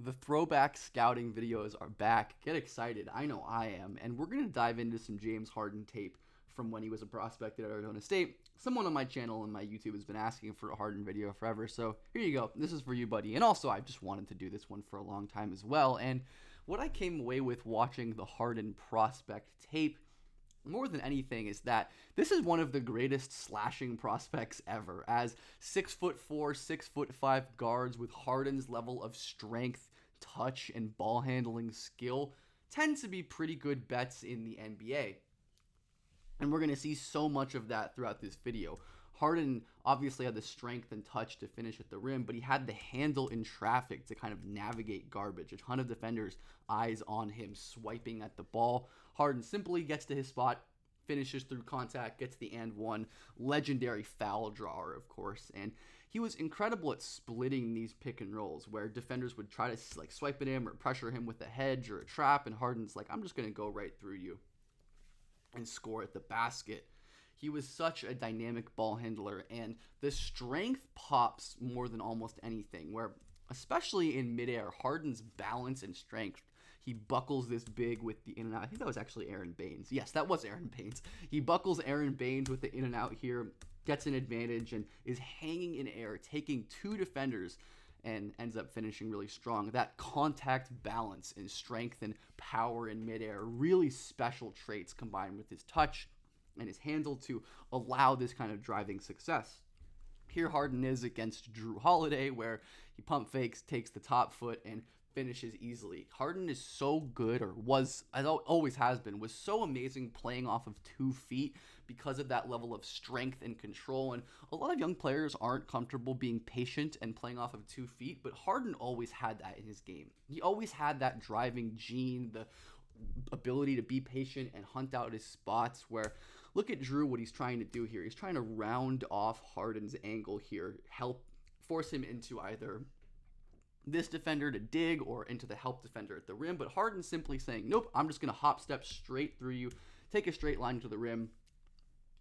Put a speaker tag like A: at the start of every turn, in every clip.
A: The throwback scouting videos are back. Get excited. I know I am. And we're going to dive into some James Harden tape from when he was a prospect at Arizona State. Someone on my channel and my YouTube has been asking for a Harden video forever. So here you go. This is for you, buddy. And also, I just wanted to do this one for a long time as well. And what I came away with watching the Harden prospect tape more than anything is that this is one of the greatest slashing prospects ever, as 6'4", 6'5" guards with Harden's level of strength, touch, and ball handling skill tend to be pretty good bets in the NBA. And we're going to see so much of that throughout this video. Harden obviously had the strength and touch to finish at the rim, but he had the handle in traffic to kind of navigate garbage. A ton of defenders' eyes on him swiping at the ball. Harden simply gets to his spot, finishes through contact, gets the and one. Legendary foul drawer, of course. And he was incredible at splitting these pick and rolls where defenders would try to swipe at him or pressure him with a hedge or a trap, and Harden's like, I'm just going to go right through you and score at the basket. He was such a dynamic ball handler, and the strength pops more than almost anything, where especially in midair, Harden's balance and strength, he buckles this big with the in and out. I think that was actually Aaron Baines. Yes, that was Aaron Baines. He buckles Aaron Baines with the in and out here, gets an advantage, and is hanging in air, taking two defenders, and ends up finishing really strong. That contact balance and strength and power in midair, really special traits combined with his touch and his handle to allow this kind of driving success. Here Harden is against Drew Holiday, where he pump fakes, takes the top foot, and finishes easily. Harden is so good, or was, as always has been, was so amazing playing off of 2 feet because of that level of strength and control. And a lot of young players aren't comfortable being patient and playing off of 2 feet, but Harden always had that in his game. He always had that driving gene, the ability to be patient and hunt out his spots, where look at Drew, what he's trying to do here. He's trying to round off Harden's angle here, help force him into either this defender to dig or into the help defender at the rim. But Harden's simply saying, nope, I'm just going to hop step straight through you, take a straight line to the rim,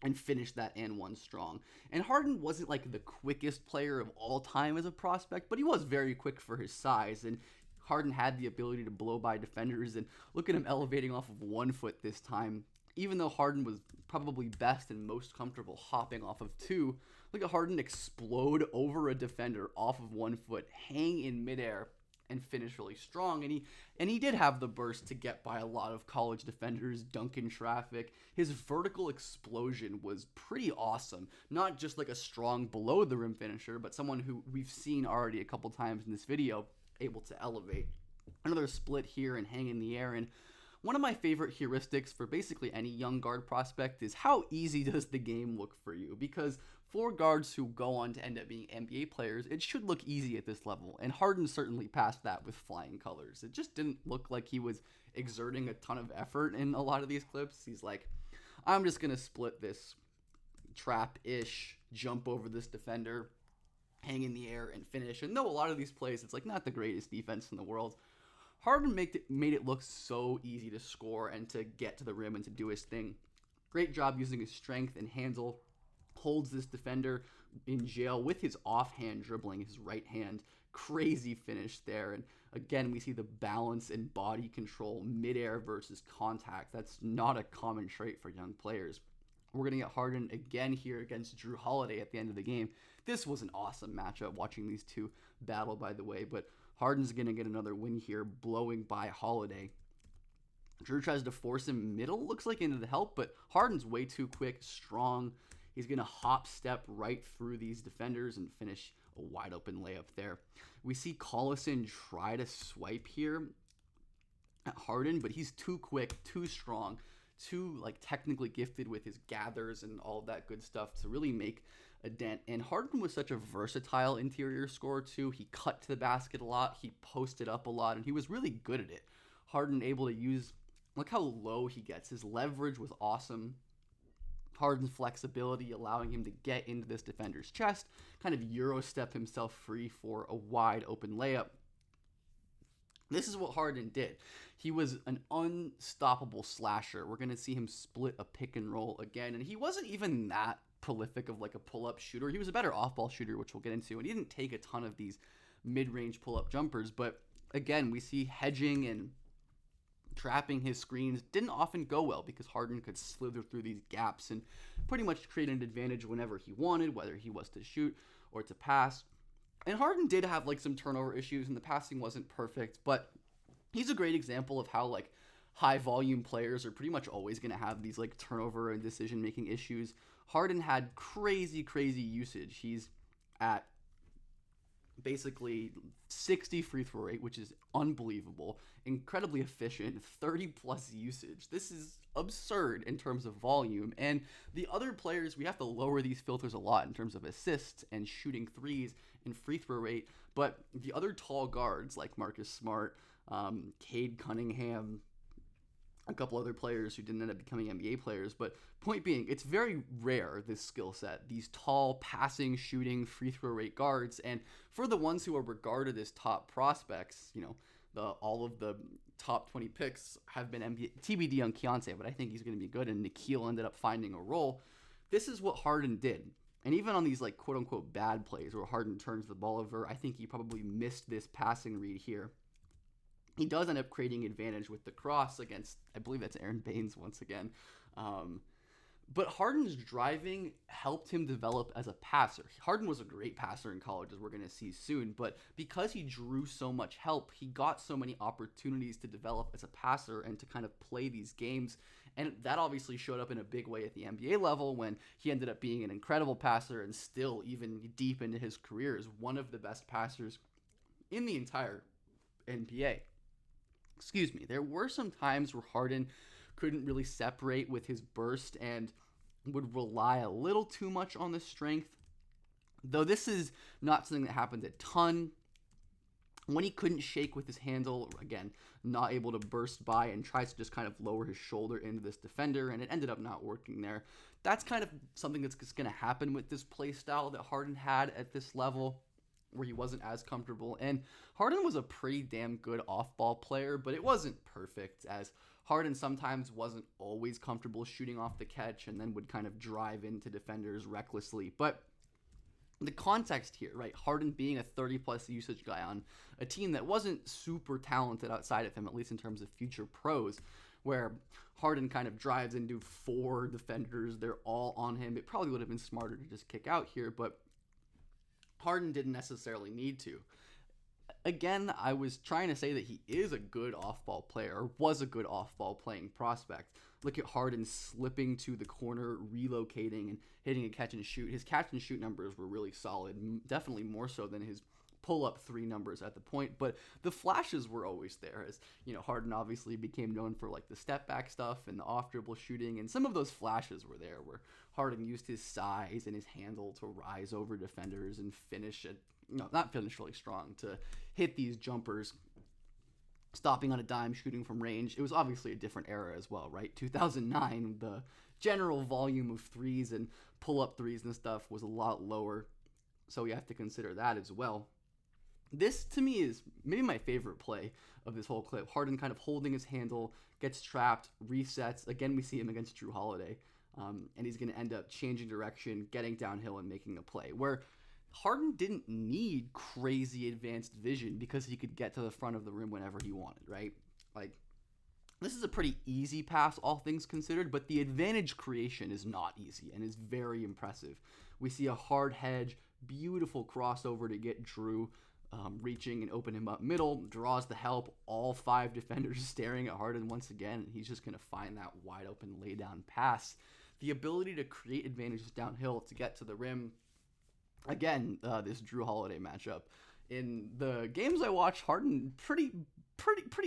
A: and finish that and one strong. And Harden wasn't like the quickest player of all time as a prospect, but he was very quick for his size. And Harden had the ability to blow by defenders, and look at him elevating off of 1 foot this time. Even though Harden was probably best and most comfortable hopping off of 2, look at Harden explode over a defender off of 1 foot, hang in midair, and finish really strong. And he did have the burst to get by a lot of college defenders, dunk in traffic. His vertical explosion was pretty awesome. Not just like a strong below the rim finisher, but someone who we've seen already a couple times in this video able to elevate. Another split here and hang in the air. And one of my favorite heuristics for basically any young guard prospect is how easy does the game look for you? Because for guards who go on to end up being NBA players, it should look easy at this level. And Harden certainly passed that with flying colors. It just didn't look like he was exerting a ton of effort in a lot of these clips. He's like, I'm just going to split this trap-ish, jump over this defender, hang in the air, and finish. And though a lot of these plays, it's like not the greatest defense in the world, Harden made it look so easy to score and to get to the rim and to do his thing. Great job using his strength and handle. Holds this defender in jail with his offhand dribbling, his right hand. Crazy finish there. And again, we see the balance and body control midair versus contact. That's not a common trait for young players. We're going to get Harden again here against Drew Holiday at the end of the game. This was an awesome matchup watching these two battle, by the way, but Harden's going to get another win here, blowing by Holiday. Drew tries to force him middle, looks like into the help, but Harden's way too quick, strong. He's going to hop step right through these defenders and finish a wide open layup there. We see Collison try to swipe here at Harden, but he's too quick, too strong, too technically gifted with his gathers and all that good stuff to really make a dent. And Harden was such a versatile interior scorer too. He cut to the basket a lot, he posted up a lot, and he was really good at it. Harden able to use, look how low he gets. His leverage was awesome. Harden's flexibility allowing him to get into this defender's chest, kind of Euro step himself free for a wide open layup. This is what Harden did. He was an unstoppable slasher. We're going to see him split a pick and roll again. And he wasn't even that prolific of like a pull-up shooter. He was a better off-ball shooter, which we'll get into. And he didn't take a ton of these mid-range pull-up jumpers, but again, we see hedging and trapping his screens didn't often go well because Harden could slither through these gaps and pretty much create an advantage whenever he wanted, whether he was to shoot or to pass. And Harden did have like some turnover issues and the passing wasn't perfect, but he's a great example of how like high volume players are pretty much always going to have these like turnover and decision making issues. Harden had crazy usage. He's at basically 60 free throw rate, which is unbelievable, incredibly efficient, 30 plus usage. This is absurd in terms of volume. And the other players, we have to lower these filters a lot in terms of assists and shooting threes and free throw rate. But the other tall guards like Marcus Smart, Cade Cunningham, a couple other players who didn't end up becoming NBA players, but point being, it's very rare, this skill set, these tall passing, shooting, free throw rate guards. And for the ones who are regarded as top prospects, all of the top 20 picks have been NBA, TBD on Keontae, but I think he's going to be good, and Nikhil ended up finding a role. This is what Harden did. And even on these like quote unquote bad plays where Harden turns the ball over, I think he probably missed this passing read here. He does end up creating advantage with the cross against, I believe that's Aaron Baines once again. But Harden's driving helped him develop as a passer. Harden was a great passer in college, as we're going to see soon, but because he drew so much help, he got so many opportunities to develop as a passer and to kind of play these games. And that obviously showed up in a big way at the NBA level when he ended up being an incredible passer and still, even deep into his career, is one of the best passers in the entire NBA. Excuse me, there were some times where Harden couldn't really separate with his burst and would rely a little too much on the strength. Though this is not something that happened a ton. When he couldn't shake with his handle, again, not able to burst by and tries to just kind of lower his shoulder into this defender, and it ended up not working there. That's kind of something that's just going to happen with this play style that Harden had at this level, where he wasn't as comfortable. And Harden was a pretty damn good off-ball player, but it wasn't perfect, as Harden sometimes wasn't always comfortable shooting off the catch and then would kind of drive into defenders recklessly. But the context here, right? Harden being a 30-plus usage guy on a team that wasn't super talented outside of him, at least in terms of future pros, where Harden kind of drives into 4 defenders, they're all on him. It probably would have been smarter to just kick out here, but Harden didn't necessarily need to. Again, I was trying to say that he is a good off-ball player, or was a good off-ball playing prospect. Look at Harden slipping to the corner, relocating, and hitting a catch and shoot. His catch and shoot numbers were really solid, definitely more so than his pull-up 3 numbers at the point, but the flashes were always there. As Harden obviously became known for like the step-back stuff and the off-dribble shooting, and some of those flashes were there where Harden used his size and his handle to rise over defenders and finish it, not finish really strong, to hit these jumpers, stopping on a dime, shooting from range. It was obviously a different era as well, right? 2009, the general volume of threes and pull-up threes and stuff was a lot lower, so we have to consider that as well. This, to me, is maybe my favorite play of this whole clip. Harden kind of holding his handle, gets trapped, resets. Again, we see him against Jrue Holiday, and he's going to end up changing direction, getting downhill, and making a play, where Harden didn't need crazy advanced vision because he could get to the front of the rim whenever he wanted, right? Like, this is a pretty easy pass, all things considered, but the advantage creation is not easy and is very impressive. We see a hard hedge, beautiful crossover to get Jrue reaching and open him up middle, draws the help, all 5 defenders staring at Harden once again, and he's just going to find that wide open lay down pass. The ability to create advantages downhill to get to the rim. Again, this Jrue Holiday matchup. In the games I watched, Harden pretty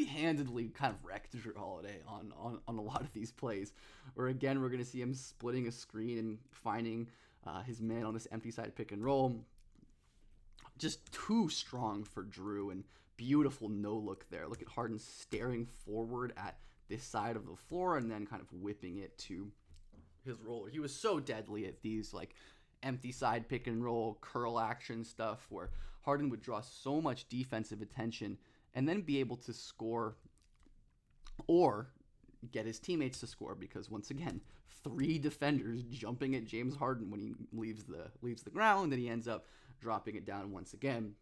A: handedly kind of wrecked Jrue Holiday on a lot of these plays, where again we're going to see him splitting a screen and finding his man on this empty side pick and roll. Just too strong for Jrue, and beautiful no look there. Look at Harden staring forward at this side of the floor and then kind of whipping it to his roller. He was so deadly at these like empty side pick and roll curl action stuff where Harden would draw so much defensive attention and then be able to score or get his teammates to score, because once again, 3 defenders jumping at James Harden when he leaves the ground, and he ends up dropping it down once again.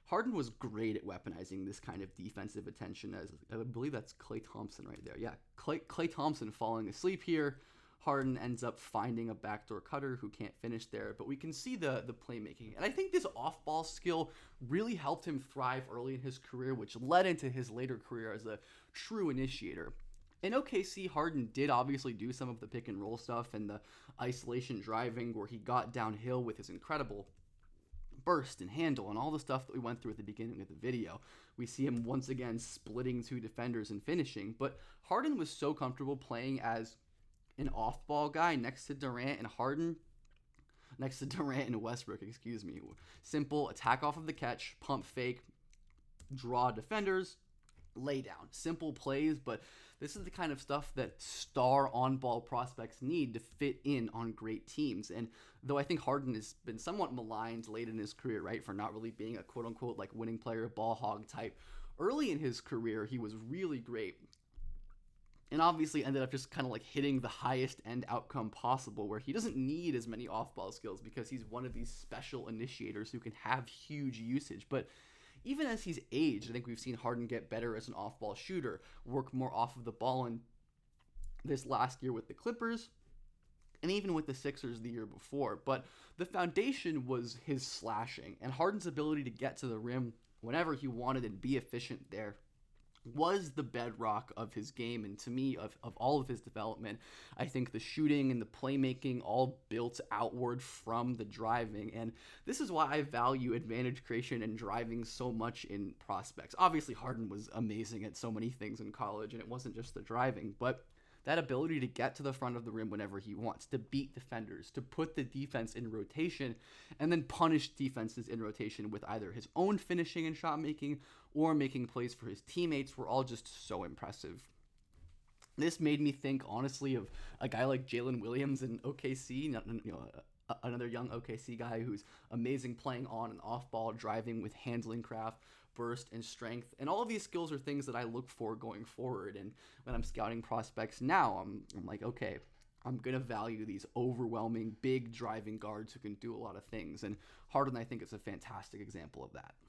A: Harden was great at weaponizing this kind of defensive attention. As I believe that's Klay Thompson right there. Yeah, Klay Thompson falling asleep here. Harden ends up finding a backdoor cutter who can't finish there, but we can see the playmaking. And I think this off-ball skill really helped him thrive early in his career, which led into his later career as a true initiator. In OKC, Harden did obviously do some of the pick and roll stuff and the isolation driving where he got downhill with his incredible burst and handle and all the stuff that we went through at the beginning of the video. We see him once again splitting two defenders and finishing, but Harden was so comfortable playing as an off-ball guy next to Durant and Westbrook, excuse me. Simple attack off of the catch, pump fake, draw defenders, lay down. Simple plays, but this is the kind of stuff that star on-ball prospects need to fit in on great teams. And though I think Harden has been somewhat maligned late in his career, right, for not really being a quote-unquote like winning player, ball hog type, early in his career he was really great. And obviously ended up just kind of like hitting the highest end outcome possible where he doesn't need as many off-ball skills because he's one of these special initiators who can have huge usage. But even as he's aged, I think we've seen Harden get better as an off-ball shooter, work more off of the ball in this last year with the Clippers, and even with the Sixers the year before. But the foundation was his slashing, and Harden's ability to get to the rim whenever he wanted and be efficient there was the bedrock of his game, and to me, of all of his development. I think the shooting and the playmaking all built outward from the driving, and this is why I value advantage creation and driving so much in prospects. Obviously, Harden was amazing at so many things in college, and it wasn't just the driving, but that ability to get to the front of the rim whenever he wants, to beat defenders, to put the defense in rotation, and then punish defenses in rotation with either his own finishing and shot making or making plays for his teammates were all just so impressive. This made me think, honestly, of a guy like Jalen Williams in OKC, another young OKC guy who's amazing playing on and off ball, driving with handling craft, burst, and strength. And all of these skills are things that I look for going forward. And when I'm scouting prospects now, I'm like, okay, I'm going to value these overwhelming, big driving guards who can do a lot of things. And Harden, I think, is a fantastic example of that.